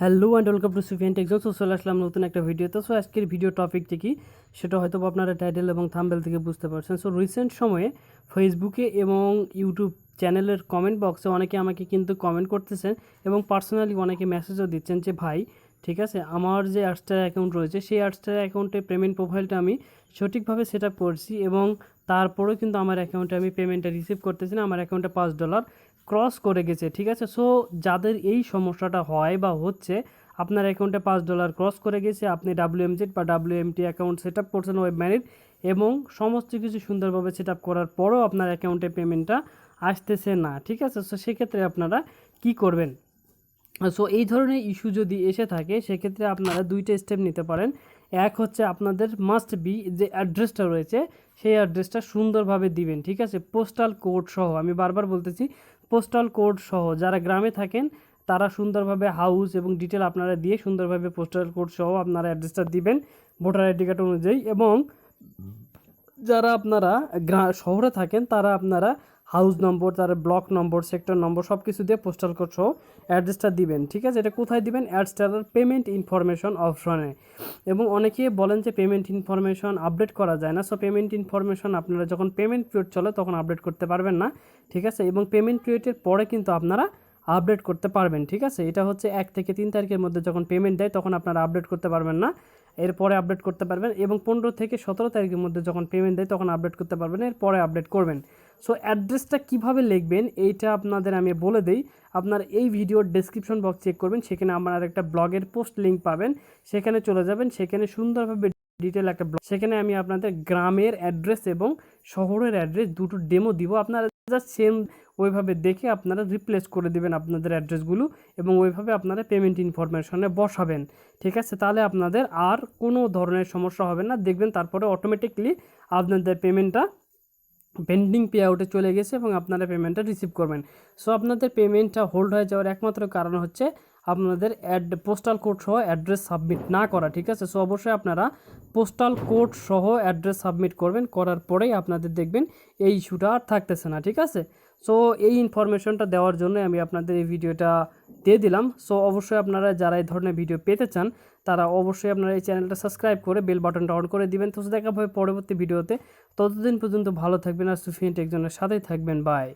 Hello and welcome to Sufiyan tech zone. So চলে আসলাম নতুন একটা ভিডিওতে। সো আজকের ভিডিও টপিকটি কি সেটা হয়তো আপনারা টাইটেল এবং থাম্বনেল থেকে বুঝতে পারছেন। সো রিসেন্ট সময়ে ফেসবুকে এবং ইউটিউব চ্যানেলের কমেন্ট বক্সে অনেকে আমাকে কিন্তু কমেন্ট করতেছেন এবং পার্সোনালি অনেকে মেসেজও দিচ্ছেন যে ভাই ঠিক আছে, আমার যে আর্টস্টার অ্যাকাউন্ট রয়েছে সেই আর্টস্টার অ্যাকাউন্টে পেমেন্ট প্রোফাইলটা আমি সঠিকভাবে সেট আপ করছি এবং তারপরেও কিন্তু আমার অ্যাকাউন্টে আমি পেমেন্টটা রিসিভ করতেছি না, আমার অ্যাকাউন্টে $5 ক্রস করে গেছে। ঠিক আছে, সো যাদের এই সমস্যাটা হয় বা হচ্ছে, আপনার অ্যাকাউন্টে $5 ক্রস করে গেছে, আপনি WMZ বা WMT অ্যাকাউন্ট সেট আপ করছেন ওয়েব ম্যানেজ এবং সমস্ত কিছু সুন্দরভাবে সেট আপ করার পরেও আপনার অ্যাকাউন্টে পেমেন্টটা আসতেছে না। ঠিক আছে, সো সেক্ষেত্রে আপনারা কি করবেন? সো এই ধরনের ইস্যু যদি এসে থাকে সেক্ষেত্রে আপনারা দুইটা স্টেপ নিতে পারেন। এক হচ্ছে আপনাদের মাস্ট বি যে অ্যাড্রেসটা রয়েছে সেই অ্যাড্রেসটা সুন্দরভাবে দিবেন। ঠিক আছে, পোস্টাল কোড সহ, আমি বারবার বলতেছি পোস্টাল কোড সহ, যারা গ্রামে থাকেন তারা সুন্দরভাবে হাউস এবং ডিটেল আপনারা দিয়ে সুন্দরভাবে পোস্টাল কোড সহ আপনারা অ্যাড্রেসটা দিবেন ভোটার আইডি কার্ড অনুযায়ী। এবং যারা আপনারা শহরে থাকেন তারা আপনারা হাউস নম্বর, তার ব্লক নম্বর, সেক্টর নম্বর সব কিছু দিয়ে পোস্টাল কোড সহ অ্যাড্রেসটা দিবেন। ঠিক আছে, এটা কোথায় দিবেন? অ্যাডস্টারের পেমেন্ট ইনফরমেশন অপশনে। এবং অনেকে বলেন যে পেমেন্ট ইনফরমেশন আপডেট করা যায় না। সো পেমেন্ট ইনফরমেশন আপনারা যখন পেমেন্ট পিরিয়ড চলে তখন আপডেট করতে পারবেন না। ঠিক আছে, এবং পেমেন্ট পিরিয়ডের পরে কিন্তু আপনারা আপডেট করতে পারবেন। ঠিক আছে, এটা হচ্ছে 1 থেকে 3 তারিখের মধ্যে যখন পেমেন্ট দেয় তখন আপনারা আপডেট করতে পারবেন না, এরপরে আপডেট করতে পারবেন। এবং 15 থেকে 17 তারিখের মধ্যে যখন পেমেন্ট দেয় তখন আপডেট করতে পারবেন, এরপরে আপডেট করবেন। সো অ্যাড্রেসটা কীভাবে লিখবেন এইটা আপনাদের আমি বলে দিই। আপনার এই ভিডিওর ডেসক্রিপশন বক্স চেক করবেন, সেখানে আপনার একটা ব্লগের পোস্ট লিঙ্ক পাবেন, সেখানে চলে যাবেন, সেখানে সুন্দরভাবে ডিটেল একটা ব্লগ, সেখানে আমি আপনাদের গ্রামের অ্যাড্রেস এবং শহরের অ্যাড্রেস দুটো ডেমো দিব। আপনারা জাস্ট সেম ওইভাবে দেখে আপনারা রিপ্লেস করে দেবেন আপনাদের অ্যাড্রেসগুলো এবং ওইভাবে আপনারা পেমেন্ট ইনফরমেশনে বসাবেন। ঠিক আছে, তাহলে আপনাদের আর কোনো ধরনের সমস্যা হবে না। দেখবেন তারপরে অটোমেটিকলি আপনাদের পেমেন্টটা পেন্ডিং পে আউটে চলে গেছে এবং আপনারা পেমেন্টটা রিসিভ করবেন। সো আপনাদের পেমেন্টটা হোল্ড হয়ে যাওয়ার একমাত্র কারণ হচ্ছে আপনাদের পোস্টাল কোড সহ অ্যাড্রেস সাবমিট না করা। ঠিক আছে, সো অবশ্যই আপনারা পোস্টাল কোড সহ অ্যাড্রেস সাবমিট করবেন, করার পরেই আপনাদের দেখবেন এই ইস্যুটা আর থাকতেছে না। ঠিক আছে, সো এই ইনফরমেশনটা দেওয়ার জন্য আমি আপনাদের এই ভিডিওটা দিয়ে দিলাম। সো অবশ্যই আপনারা যারা এই ধরনের ভিডিও পেতে চান তারা অবশ্যই আপনারা এই চ্যানেলটা সাবস্ক্রাইব করে বেল বাটনটা অন করে দিবেন। তো দেখা হবে পরবর্তী ভিডিওতে। ততদিন পর্যন্ত ভালো থাকবেন আর সুফিয়ান টেক জোনের সাথেই থাকবেন। বাই।